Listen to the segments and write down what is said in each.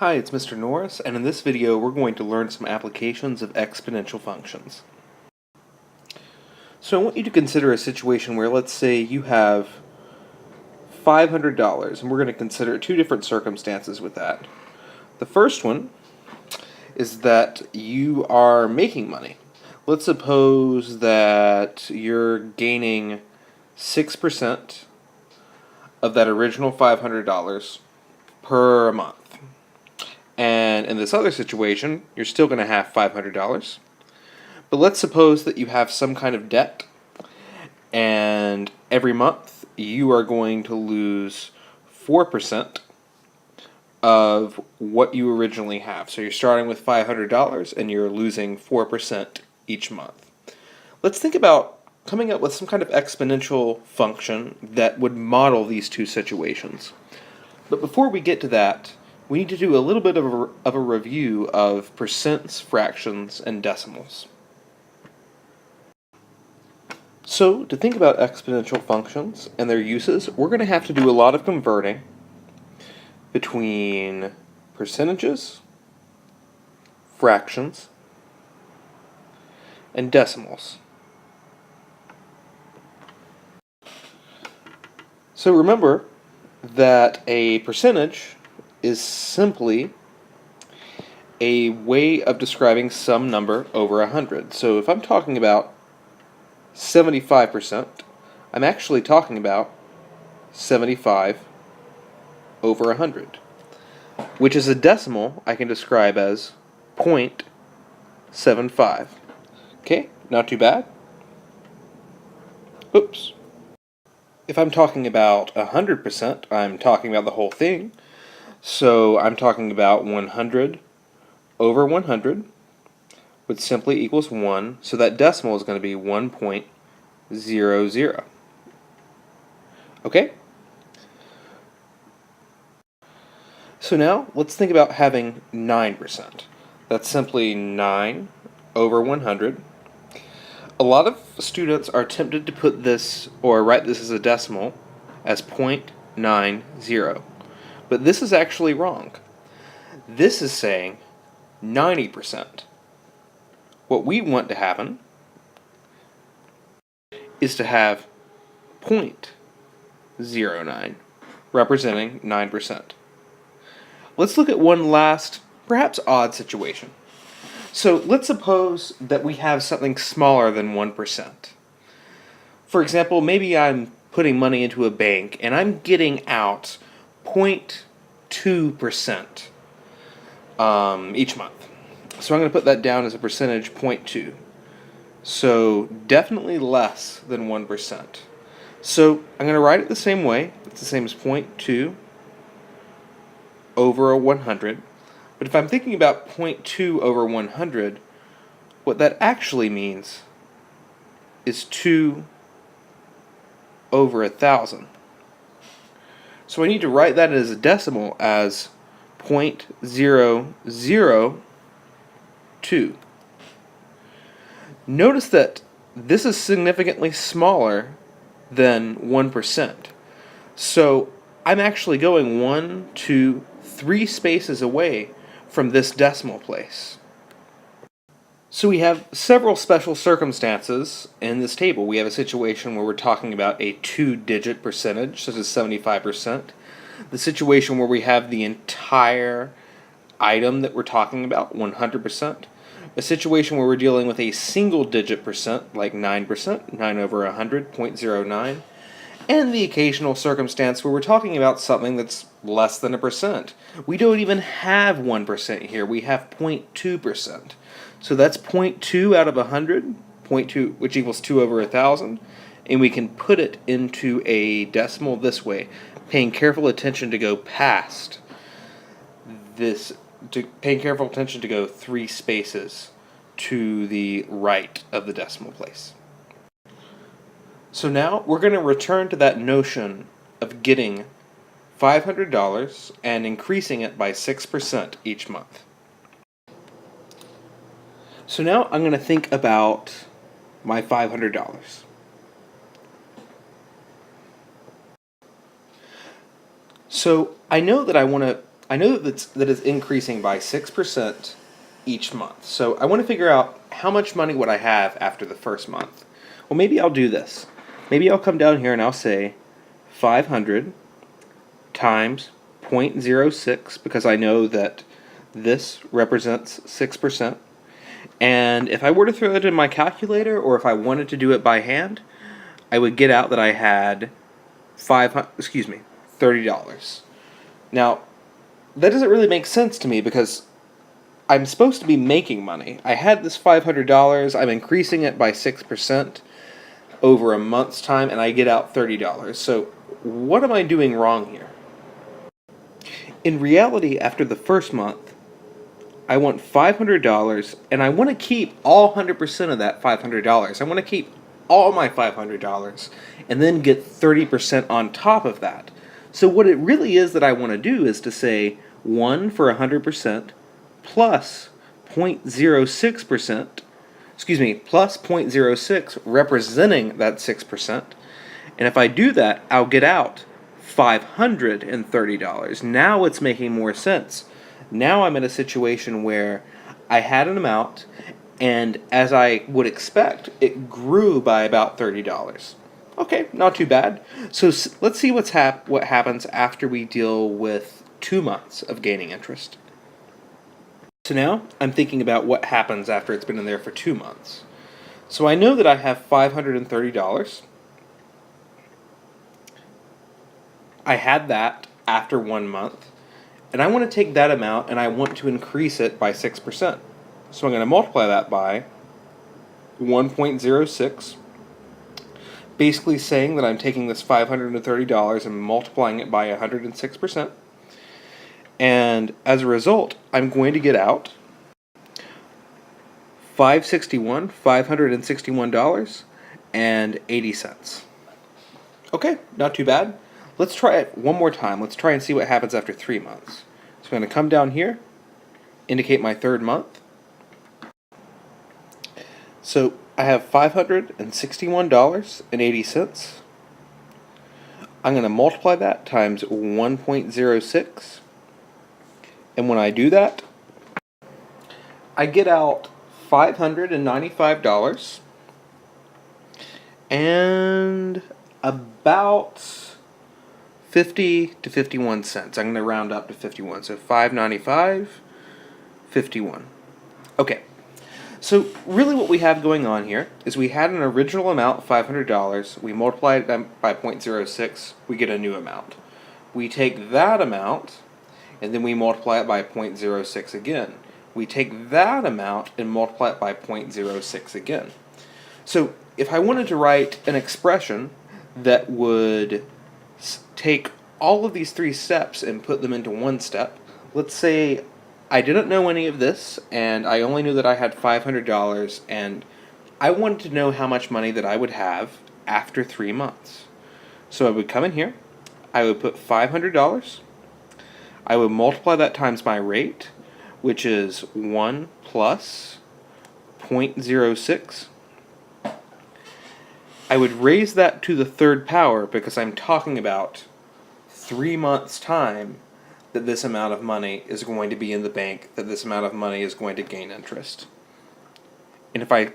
Hi, it's Mr. Norris, and in this video we're going to learn some applications of exponential functions. So I want you to consider a situation where, let's say, you have $500, and we're going to consider two different circumstances with that. The first one is that you are making money. Let's suppose that you're gaining 6% of that original $500 per month. And in this other situation, you're still going to have $500. But let's suppose that you have some kind of debt, and every month you are going to lose 4% of what you originally have. So you're starting with $500 and you're losing 4% each month. Let's think about coming up with some kind of exponential function that would model these two situations. But before we get to that, we need to do a little bit of a review of percents, fractions, and decimals. So, to think about exponential functions and their uses, we're going to have to do a lot of converting between percentages, fractions, and decimals. So remember that a percentage is simply a way of describing some number over 100. So if I'm talking about 75%, I'm actually talking about 75 over 100, which is a decimal I can describe as 0.75. Okay, not too bad. Oops. If I'm talking about 100%, I'm talking about the whole thing. So I'm talking about 100 over 100, which simply equals 1. So that decimal is going to be 1.00. Okay? So now let's think about having 9%. That's simply 9 over 100. A lot of students are tempted to put this, or write this as a decimal, as 0.90. But this is actually wrong. This is saying 90%. What we want to happen is to have 0.09, representing 9%. Let's look at one last, perhaps odd situation. So let's suppose that we have something smaller than 1%. For example, maybe I'm putting money into a bank and I'm getting out 0.2% each month. So I'm going to put that down as a percentage, 0.2. So definitely less than 1%. So I'm going to write it the same way. It's the same as 0.2 over 100. But if I'm thinking about 0.2 over 100, what that actually means is 2 over 1,000. So I need to write that as a decimal as 0.002. Notice that this is significantly smaller than 1%. So I'm actually going 1, 2, 3 spaces away from this decimal place. So we have several special circumstances in this table. We have a situation where we're talking about a 2-digit percentage, such as 75%. The situation where we have the entire item that we're talking about, 100%. A situation where we're dealing with a single-digit percent, like 9%, 9 over 100, 0.09. And the occasional circumstance where we're talking about something that's less than a percent. We don't even have 1% here, we have 0.2%. So that's 0.2 out of 100, 0.2, which equals 2 over 1,000, and we can put it into a decimal this way, paying careful attention to go past this, paying careful attention to go 3 spaces to the right of the decimal place. So now we're going to return to that notion of getting $500 and increasing it by 6% each month. So now I'm going to think about my $500. So I know that I want to I know that is increasing by 6% each month. So I want to figure out how much money would I have after the first month. Well, maybe I'll do this. Maybe I'll come down here and I'll say 500 times 0.06 because I know that this represents 6%. And if I were to throw it in my calculator, or if I wanted to do it by hand, I would get out that I had $30. Now, that doesn't really make sense to me because I'm supposed to be making money. I had this $500, I'm increasing it by 6% over a month's time, and I get out $30. So, what am I doing wrong here? In reality, after the first month, I want $500, and I want to keep all 100% of that $500. I want to keep all my $500, and then get 30% on top of that. So what it really is that I want to do is to say 1 for 100% plus 0.06%, plus 0.06 representing that 6%. And if I do that, I'll get out $530. Now it's making more sense. Now I'm in a situation where I had an amount, and as I would expect, it grew by about $30. Okay, not too bad. So let's see what happens after we deal with 2 months of gaining interest. So now I'm thinking about what happens after it's been in there for 2 months. So I know that I have $530. I had that after 1 month, and I want to take that amount and I want to increase it by 6%. So I'm going to multiply that by 1.06, basically saying that I'm taking this $530 and multiplying it by 106%. And as a result, I'm going to get out $561.80. Okay, not too bad. Let's try it one more time. Let's try and see what happens after 3 months. So I'm going to come down here, indicate my third month. So I have $561.80. I'm going to multiply that times 1.06. And when I do that, I get out $595 and about 50 to 51 cents. I'm going to round up to 51. So $5.95, 51. Okay. So really what we have going on here is we had an original amount of $500. We multiply it by 0.06. We get a new amount. We take that amount and then we multiply it by 0.06 again. We take that amount and multiply it by 0.06 again. So if I wanted to write an expression that would take all of these 3 steps and put them into one step, let's say I didn't know any of this and I only knew that I had $500 and I wanted to know how much money that I would have after 3 months. So I would come in here, I would put $500, I would multiply that times my rate, which is 1 plus 0.06. I would raise that to the third power because I'm talking about 3 months' time that this amount of money is going to be in the bank, that this amount of money is going to gain interest. And if I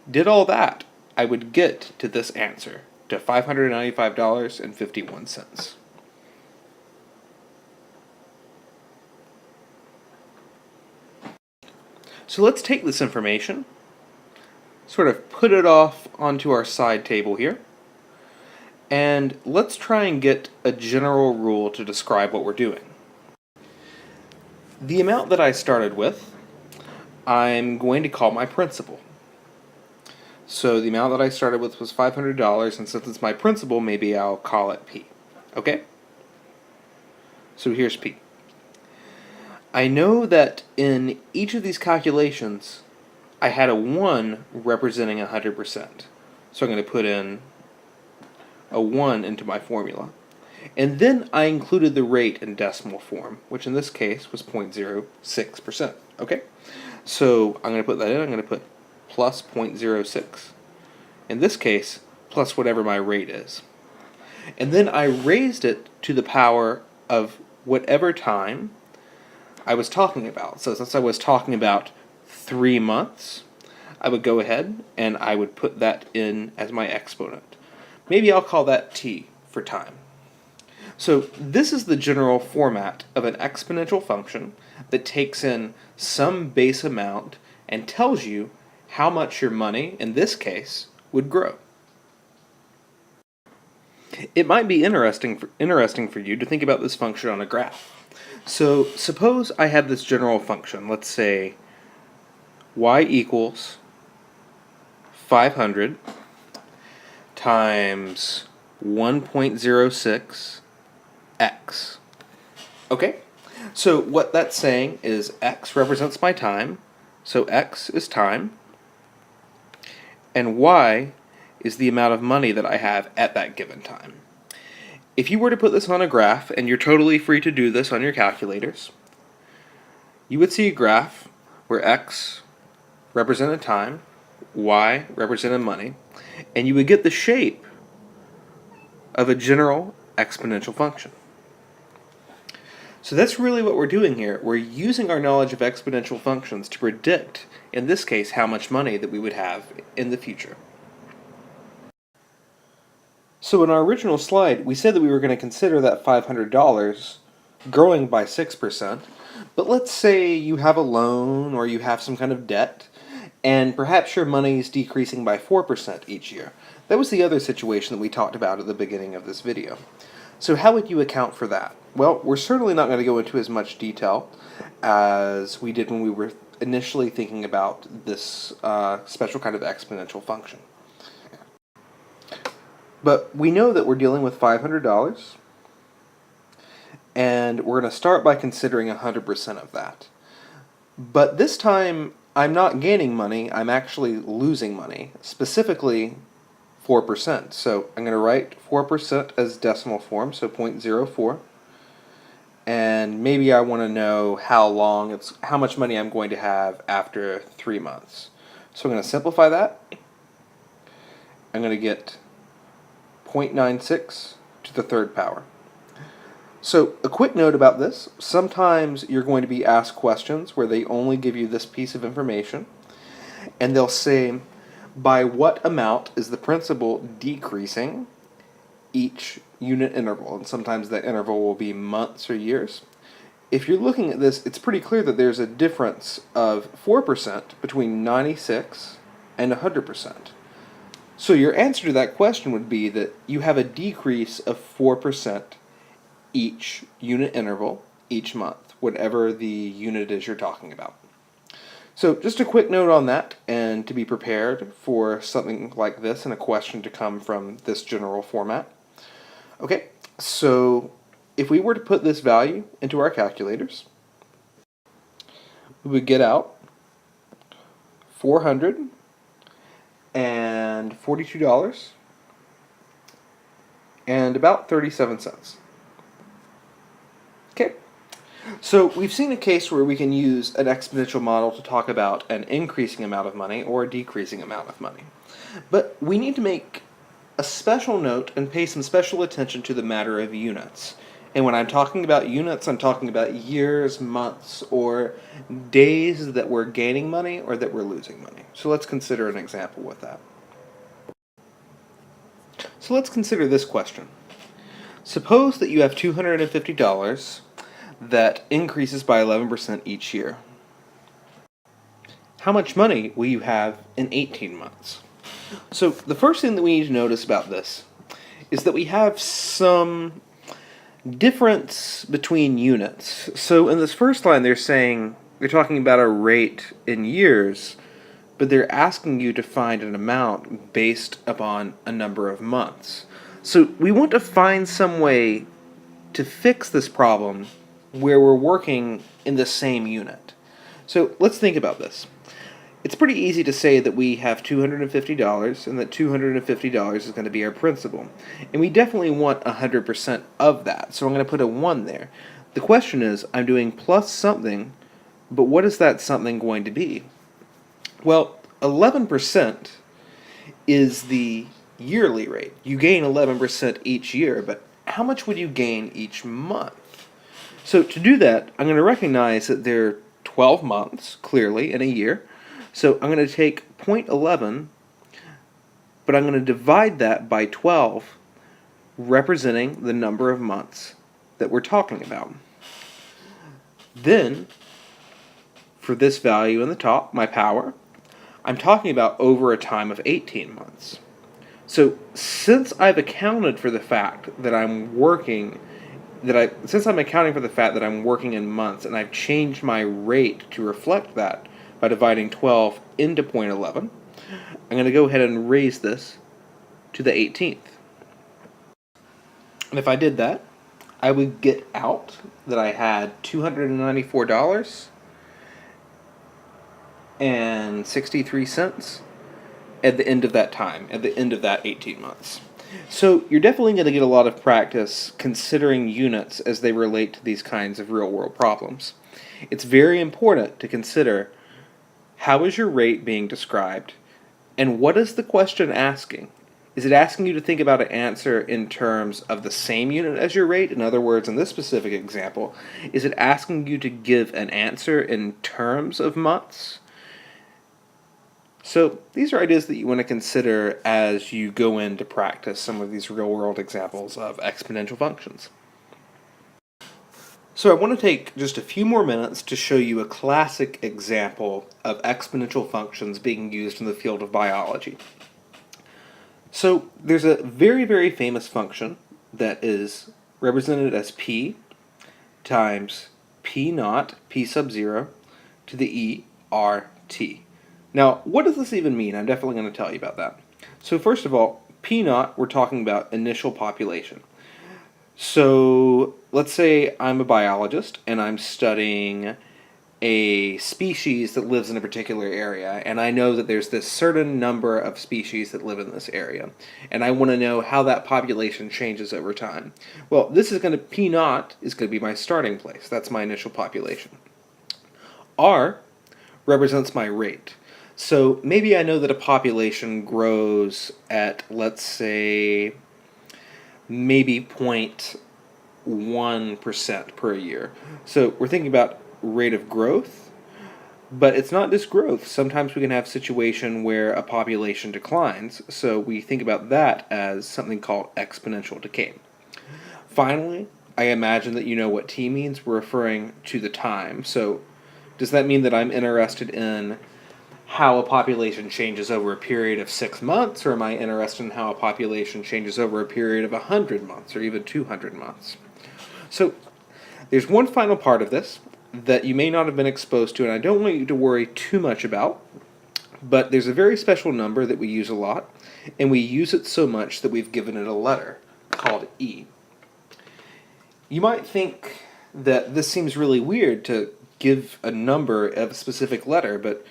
did all that, I would get to this answer, to $595.51. So let's take this information, sort of put it off onto our side table here, and let's try and get a general rule to describe what we're doing. The amount that I started with, I'm going to call my principal. So the amount that I started with was $500, and since it's my principal, maybe I'll call it P. Okay? So here's P. I know that in each of these calculations, I had a 1 representing 100%. So I'm going to put in a 1 into my formula. And then I included the rate in decimal form, which in this case was 0.06%. Okay? So I'm going to put that in. I'm going to put plus 0.06. In this case, plus whatever my rate is. And then I raised it to the power of whatever time I was talking about. So since I was talking about 3 months, I would go ahead and I would put that in as my exponent. Maybe I'll call that t for time. So this is the general format of an exponential function that takes in some base amount and tells you how much your money, in this case, would grow. It might be interesting for you to think about this function on a graph. So suppose I have this general function. Let's say y equals 500 times 1.06 x. Okay? So what that's saying is x represents my time, so x is time, and y is the amount of money that I have at that given time. If you were to put this on a graph, and you're totally free to do this on your calculators, you would see a graph where x represented time, y represented money, and you would get the shape of a general exponential function. So that's really what we're doing here. We're using our knowledge of exponential functions to predict, in this case, how much money that we would have in the future. So in our original slide, we said that we were going to consider that $500 growing by 6%, but let's say you have a loan or you have some kind of debt, and perhaps your money is decreasing by 4% each year. That was the other situation that we talked about at the beginning of this video. So how would you account for that? Well, we're certainly not going to go into as much detail as we did when we were initially thinking about this special kind of exponential function. But we know that we're dealing with $500, and we're going to start by considering 100% of that. But this time, I'm not gaining money, I'm actually losing money, specifically 4%. So I'm going to write 4% as decimal form, so 0.04. And maybe I want to know how much money I'm going to have after 3 months. So I'm going to simplify that. I'm going to get 0.96 to the third power. So a quick note about this, sometimes you're going to be asked questions where they only give you this piece of information, and they'll say, by what amount is the principal decreasing each unit interval? And sometimes that interval will be months or years. If you're looking at this, it's pretty clear that there's a difference of 4% between 96 and 100%. So your answer to that question would be that you have a decrease of 4% each unit interval, each month, whatever the unit is you're talking about. So just a quick note on that, and to be prepared for something like this and a question to come from this general format. Okay, so if we were to put this value into our calculators, we would get out $442 and about 37 cents. Okay, so we've seen a case where we can use an exponential model to talk about an increasing amount of money or a decreasing amount of money. But we need to make a special note and pay some special attention to the matter of units. And when I'm talking about units, I'm talking about years, months, or days that we're gaining money or that we're losing money. So let's consider an example with that. So let's consider this question. Suppose that you have $250 that increases by 11% each year. How much money will you have in 18 months? So the first thing that we need to notice about this is that we have some difference between units. So in this first line they're talking about a rate in years, but they're asking you to find an amount based upon a number of months. So we want to find some way to fix this problem where we're working in the same unit. So let's think about this. It's pretty easy to say that we have $250 and that $250 is going to be our principal. And we definitely want 100% of that, so I'm going to put a 1 there. The question is, I'm doing plus something, but what is that something going to be? Well, 11% is the yearly rate. You gain 11% each year, but how much would you gain each month? So to do that, I'm going to recognize that there are 12 months, clearly, in a year. So I'm going to take 0.11, but I'm going to divide that by 12, representing the number of months that we're talking about. Then, for this value in the top, my power, I'm talking about over a time of 18 months. So since I've accounted for the fact that I'm working since I'm accounting for the fact that I'm working in months, and I've changed my rate to reflect that by dividing 12 into 0.11, I'm going to go ahead and raise this to the 18th. And if I did that, I would get out that I had $294.63 at the end of that time, at the end of that 18 months. So you're definitely going to get a lot of practice considering units as they relate to these kinds of real-world problems. It's very important to consider how is your rate being described, and what is the question asking? Is it asking you to think about an answer in terms of the same unit as your rate? In other words, in this specific example, is it asking you to give an answer in terms of months? So these are ideas that you want to consider as you go in to practice some of these real-world examples of exponential functions. So I want to take just a few more minutes to show you a classic example of exponential functions being used in the field of biology. So there's a very, very famous function that is represented as p times p naught, p sub 0, to the e r t. Now, what does this even mean? I'm definitely going to tell you about that. So first of all, P naught, we're talking about initial population. So let's say I'm a biologist and I'm studying a species that lives in a particular area, and I know that there's this certain number of species that live in this area, and I want to know how that population changes over time. Well, P naught is going to be my starting place. That's my initial population. R represents my rate. So maybe I know that a population grows at, let's say, maybe 0.1% per year. So we're thinking about rate of growth, but it's not just growth. Sometimes we can have a situation where a population declines, so we think about that as something called exponential decay. Finally, I imagine that you know what t means. We're referring to the time. So does that mean that I'm interested in how a population changes over a period of 6 months, or am I interested in how a population changes over a period of 100 months or even 200 months? So there's one final part of this that you may not have been exposed to, and I don't want you to worry too much about, but there's a very special number that we use a lot, and we use it so much that we've given it a letter called E. You might think that this seems really weird to give a number of a specific letter, but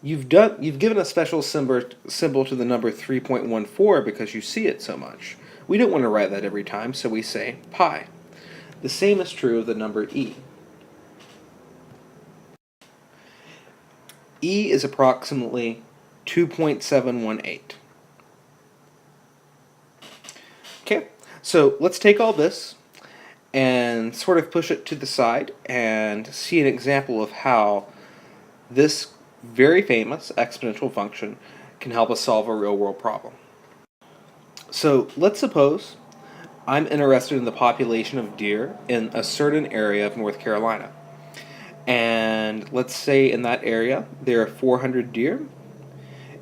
you've given a special symbol to the number 3.14 because you see it so much. We don't want to write that every time, so we say pi. The same is true of the number e. E is approximately 2.718. Okay, so let's take all this and sort of push it to the side and see an example of how this very famous exponential function can help us solve a real-world problem. So let's suppose I'm interested in the population of deer in a certain area of North Carolina. And let's say in that area there are 400 deer,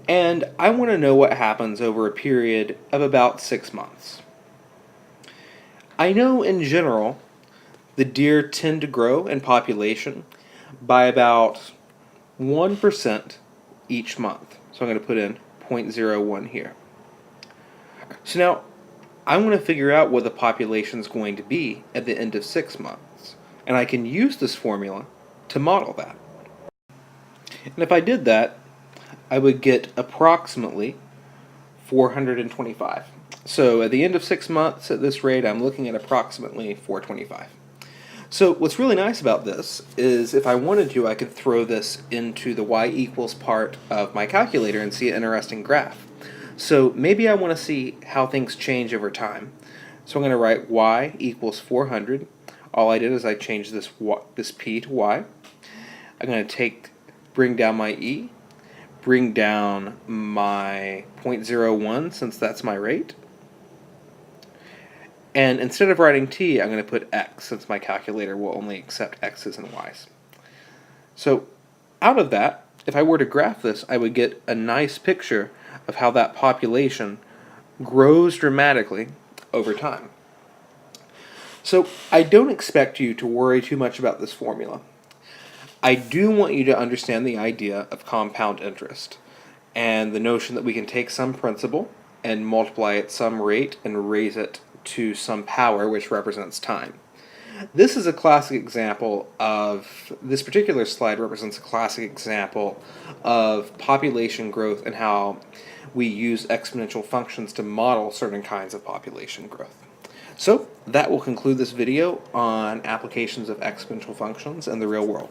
and I want to know what happens over a period of about 6 months. I know in general the deer tend to grow in population by about 1% each month. So I'm going to put in 0.01 here. So now I want to figure out what the population is going to be at the end of 6 months. And I can use this formula to model that. And if I did that, I would get approximately 425. So at the end of 6 months at this rate, I'm looking at approximately 425. So what's really nice about this is if I wanted to, I could throw this into the y equals part of my calculator and see an interesting graph. So maybe I want to see how things change over time. So I'm going to write y equals 400. All I did is I changed this p to y. I'm going to bring down my e, bring down my 0.01 since that's my rate. And instead of writing t, I'm going to put x since my calculator will only accept x's and y's. So out of that, if I were to graph this, I would get a nice picture of how that population grows dramatically over time. So I don't expect you to worry too much about this formula. I do want you to understand the idea of compound interest and the notion that we can take some principal and multiply it some rate and raise it to some power which represents time. This is a classic example this particular slide represents a classic example of population growth and how we use exponential functions to model certain kinds of population growth. So that will conclude this video on applications of exponential functions in the real world.